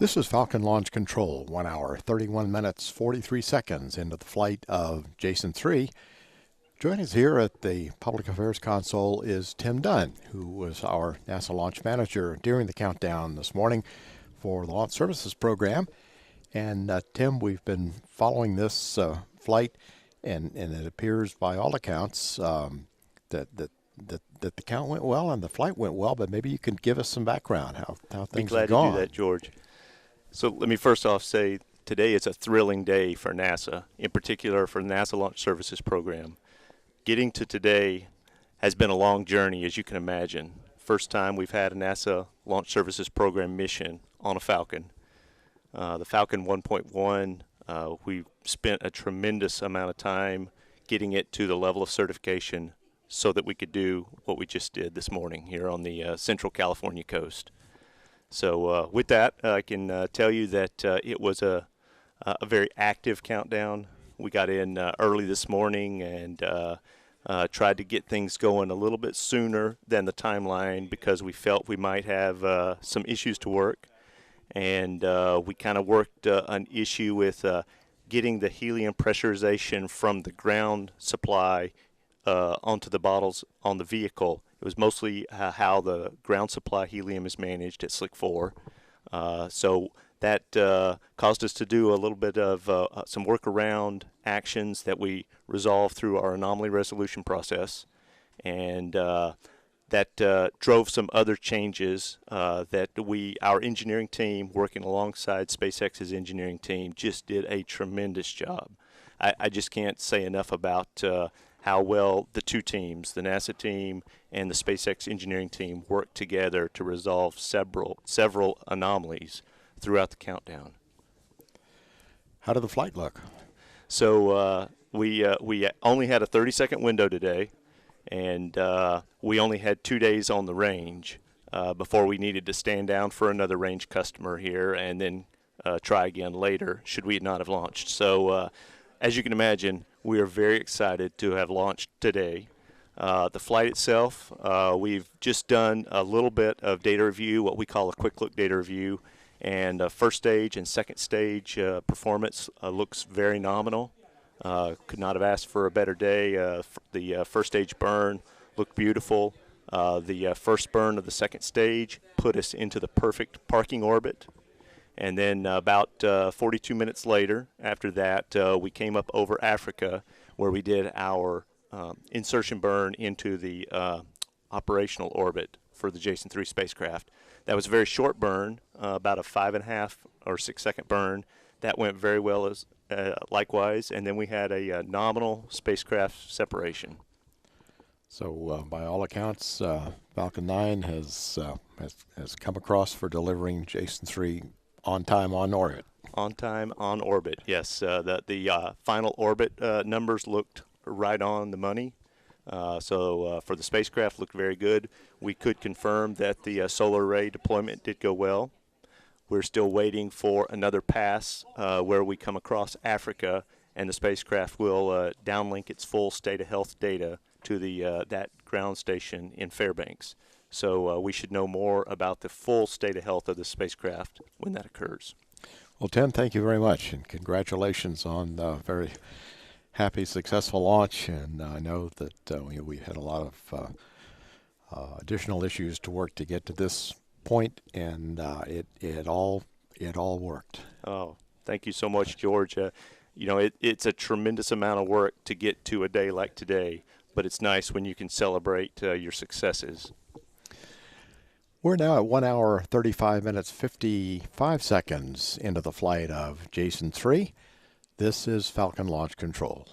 This is Falcon Launch Control, 1 hour, 31 minutes, 43 seconds into the flight of Jason-3. Joining us here at the Public Affairs Console is Tim Dunn, who was our NASA Launch Manager during the countdown this morning for the Launch Services Program. And Tim, we've been following this flight, and it appears by all accounts that the count went well and the flight went well, but maybe you can give us some background, how things have gone. Be glad to do that, George. So let me first off say today is a thrilling day for NASA, in particular for the NASA Launch Services Program. Getting to today has been a long journey, as you can imagine. First time we've had a NASA Launch Services Program mission on a Falcon. The Falcon 1.1, we spent a tremendous amount of time getting it to the level of certification so that we could do what we just did this morning here on the Central California coast. So with that, I can tell you that it was a very active countdown. We got in early this morning and tried to get things going a little bit sooner than the timeline because we felt we might have some issues to work. And we kind of worked an issue with getting the helium pressurization from the ground supply onto the bottles on the vehicle. It was mostly how the ground supply helium is managed at Slick 4. So that caused us to do a little bit of some workaround actions that we resolved through our anomaly resolution process. And that drove some other changes that our engineering team, working alongside SpaceX's engineering team, just did a tremendous job. I just can't say enough about how well the two teams, the NASA team and the SpaceX engineering team, worked together to resolve several anomalies throughout the countdown. How did the flight look? So we only had a 30-second window today, and we only had 2 days on the range before we needed to stand down for another range customer here and then try again later should we not have launched. So as you can imagine, we are very excited to have launched today. The flight itself, we've just done a little bit of data review, what we call a quick look data review, and first stage and second stage performance looks very nominal. Could not have asked for a better day. The first stage burn looked beautiful. The first burn of the second stage put us into the perfect parking orbit. And then about 42 minutes later, after that, we came up over Africa where we did our insertion burn into the operational orbit for the Jason-3 spacecraft. That was a very short burn, about a 5.5 or 6 second burn. That went very well as likewise, and then we had a nominal spacecraft separation. So by all accounts, Falcon 9 has come across for delivering Jason-3 on time, on orbit. On time, on orbit, yes. The final orbit numbers looked right on the money. So for the spacecraft, looked very good. We could confirm that the solar array deployment did go well. We're still waiting for another pass where we come across Africa, and the spacecraft will downlink its full state of health data to that ground station in Fairbanks. So we should know more about the full state of health of the spacecraft when that occurs. Well, Tim, thank you very much, and congratulations on the very happy, successful launch. And I know that we had a lot of additional issues to work to get to this point, and it all worked. Oh, thank you so much, George. It's a tremendous amount of work to get to a day like today, but it's nice when you can celebrate your successes. We're now at 1 hour, 35 minutes, 55 seconds into the flight of Jason-3. This is Falcon Launch Control.